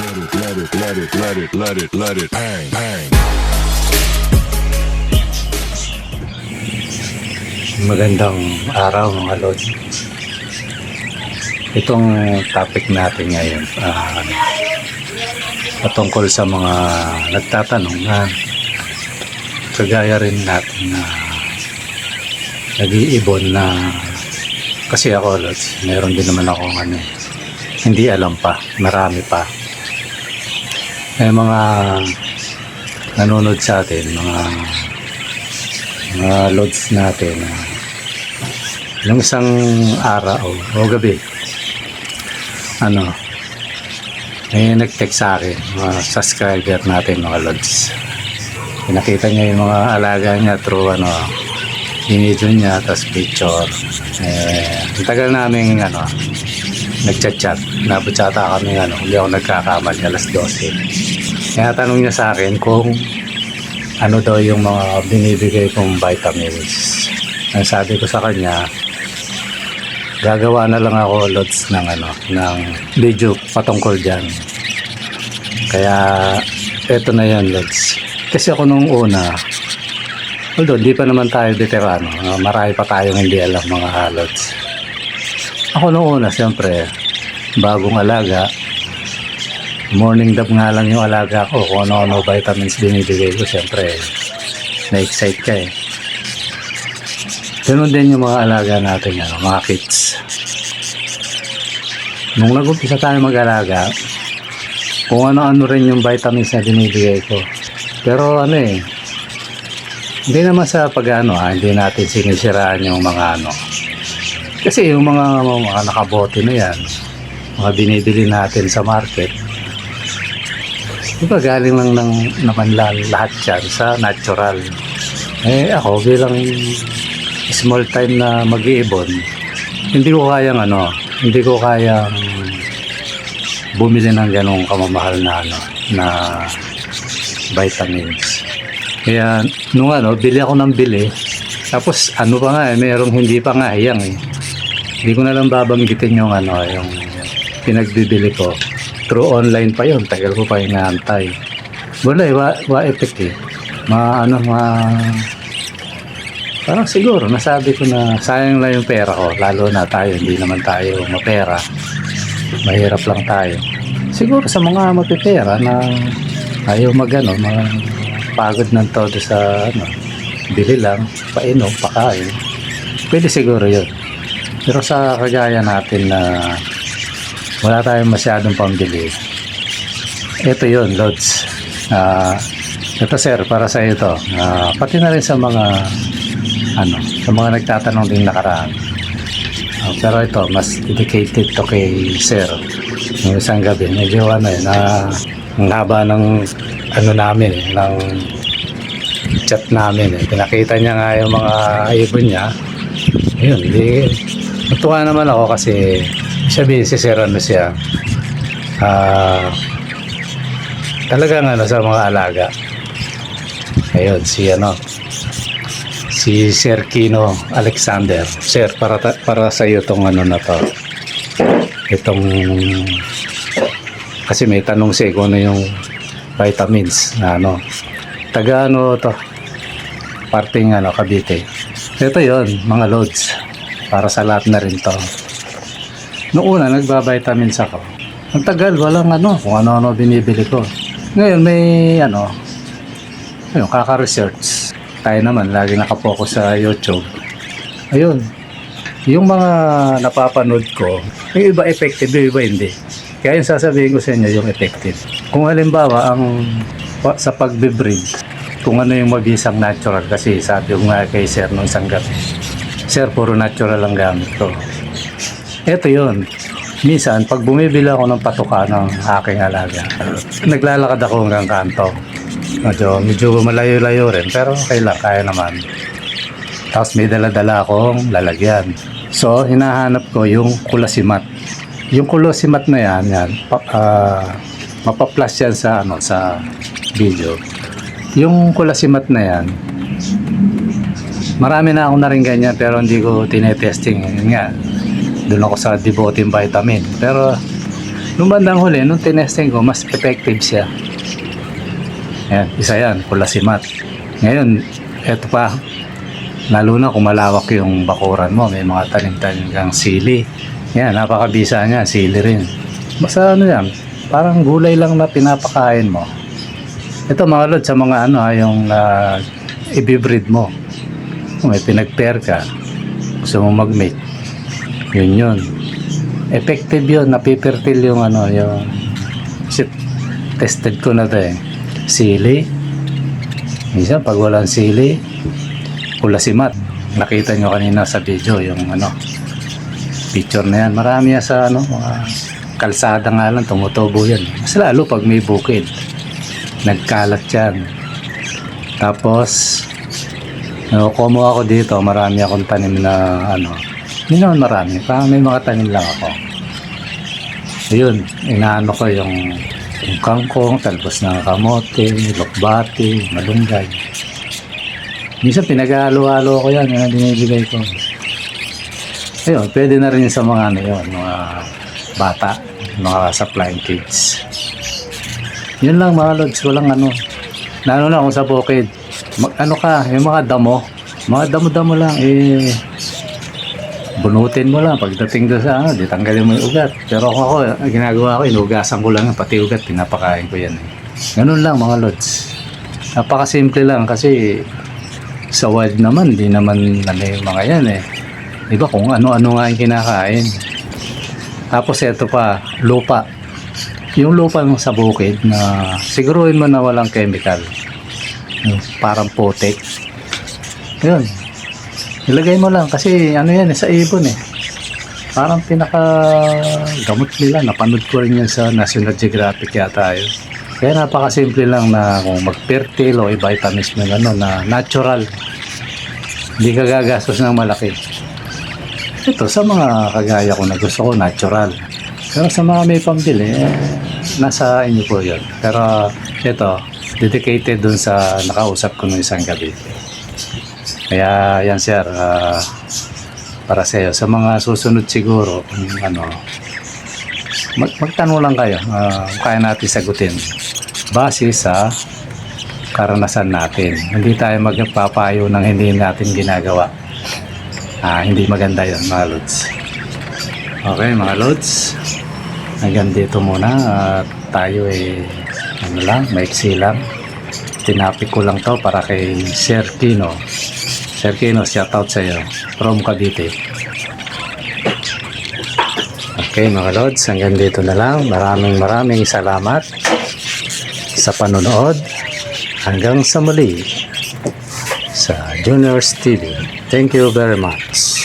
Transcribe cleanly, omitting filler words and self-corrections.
let it bang, bang. Magandang araw mga Lord. Itong topic natin ngayon patungkol sa mga nagtatanong na kagaya rin natin na nag-iibon na kasi ako Lord, meron din naman ako hindi alam pa, marami pa. May mga nanonood sa atin, mga loads natin nung isang araw o gabi may nag-text sa akin, mga subscriber natin mga loads. Pinakita niya yung mga alaga niya through video niya, tapos picture. Ang tagal namin nagchat-chat, nabutsata kami hindi ako nagkakamali, alas 12. Kaya tanong niya sa akin kung ano daw yung mga binibigay kong vitamins. Ang sabi ko sa kanya, gagawa na lang ako loads ng video patungkol dyan. Kaya eto na yan loads. Kasi ako nung una, although di pa naman tayo veterano, marami pa tayong hindi alam mga loads. Ako nung una siyempre bagong alaga, morning dab nga lang yung alaga ko, kung ano vitamins binibigay ko, siyempre na-excite ka eh. Ganun din yung mga alaga natin, mga kids. Nung nag-umpisa tayo mag-alaga, kung ano-ano rin yung vitamins na binibigay ko. Pero hindi naman sa hindi natin sinisiraan yung mga kasi yung mga nakabote na yan, mga binibili natin sa market, diba galing lang naman lahat yan sa natural. Ako bilang small time na mag-iibon, hindi ko kayang bumili ng ganong kamamahal na vitamins. Kaya nung bili ako ng bili, tapos merong hindi pa nga hiyang hindi ko na lang babanggitin yung yung pinagbibili ko. Through online pa yun, tagal ko pa inaantay. Wala effect parang siguro nasabi ko na sayang lang yung pera ko, lalo na tayo hindi naman tayo mapera, mahirap lang tayo. Siguro sa mga mapipera na ayaw pagod ng todo sa bili lang, painom, pakain, pwede siguro yun. Pero sa kagaya natin na wala tayong masyadong pambili, ito yun loads. Ito sir, para sa ito, pati na rin sa mga sa mga nagtatanong din nakaraan. Pero ito mas dedicated to kay sir. Yung isang gabi medyo ang haba ng namin ng chat namin pinakita niya nga yung mga ibon niya. Ayun, natuwa naman ako kasi sabihin si sir siya talagang sa mga alaga. Ayun, si Sir Kino Alexander. Sir, para sa iyo tong na to. Itong kasi may tanong siya kung yung vitamins na taga to. Parting Cavite. Ito yon mga loads. Para sa lahat na rin to. Noong una nagba-vitamins ako. Ang tagal walang kung ano binibili ko. Ngayon may kaka-research. Tayo naman lagi nakapokus sa YouTube. Ayun, yung mga napapanood ko, yung iba effective, yung iba hindi. Kaya yung sasabihin ko sa inyo yung effective. Kung halimbawa sa pagbe-breed, kung ano yung mabisang natural, kasi sabi ko nga kay sir nung isang gabi, sir puro natural ang gamit ko. Eto yun, minsan pag bumibili ako ng patuka ng aking alaga, naglalakad ako hanggang kanto. Medyo malayo-layo rin, pero okay lang, kaya naman. Tapos may dala-dala akong lalagyan. So hinahanap ko yung kulasimat. Yung kulasimat na yan mapa-plus yan sa video. Yung kulasimat na yan, marami na akong na rin ganyan, pero hindi ko tinetesting. Yun nga, doon ako sa Devoteam vitamin. Pero Nung bandang huli, nung tinesting ko, mas effective siya. Ayan, isa yan, kulasimat. Ngayon, eto pa, lalo na kung malawak yung bakuran mo, may mga tanim-tanim kang sili. Yan, napakabisa niya, sili rin. Basta ano yan, parang gulay lang na pinapakain mo. Ito mga lod, sa mga ano, yung i-breed mo. Kung may pinag-pair ka, gusto mo mag-mate, yun. Effective yun, napipertil yung ano, yung tested ko na to eh. Sili. Minsan, pag walang sili, kulasimat. Nakita nyo kanina sa video yung ano picture na yan. Marami yan sa ano mga kalsada nga lang tumutubo yan. Mas lalo pag may bukid nagkalat yan. Tapos kumo ako dito, marami akong tanim na ano, hindi naman marami, parang may mga tanim lang ako. Ayun, inaano ko yung kangkong, talbos ng kamote, lokbati, malunggay. Minsan pinag-halo-halo ko yan, yung binibigay ko. Ayun, pwede na rin sa mga ano yun, mga bata, mga supplying kids. Yun lang mga lods, walang ano. Lalo na kung sa bukid, ano ka, yung mga damo lang, bunutin mo lang. Pagdating doon sa ano, di tanggalin mo yung ugat. Pero ako, ginagawa ko, inugasan ko lang, pati ugat, pinapakain ko yan. Ganun lang mga lods. Napakasimple lang kasi sa wild naman, di naman ano yung mga yan eh. Diba kung ano-ano nga yung kinakain. Tapos ito pa, lupa. Yung lupa mo sa bukid na siguruhin mo na walang chemical. Yung parang putik. Yun. Ilagay mo lang kasi ano yan sa ibon eh. Parang pinaka gamot nila. Napanood ko rin yan sa National Geographic yata yun. Kaya napakasimple lang na kung mag-fertile o i-vitamins mo ano, na natural. Hindi ka gagastos ng malaki. Ito, sa mga kagaya ko na gusto ko natural. Pero sa mga may pambili, nasa inyo po yun. Pero ito, dedicated dun sa nakausap ko ng isang gabi. Kaya yan sir, para sa iyo. Sa mga susunod siguro, ano, magtanong lang kayo, kaya natin sagutin base sa karanasan natin. Hindi tayo magpapayo ng hindi natin ginagawa. Hindi maganda yun mga lods. Okay mga lods, hanggang dito muna. Tayo ano lang, maiksi lang. Tinapik ko lang to para kay Sir Kino. Sir Kino, shout out sa iyo from Cavite. Okay mga lods, hanggang dito na lang. Maraming salamat sa panonood. Hanggang sa muli sa Juniors TV. Thank you very much.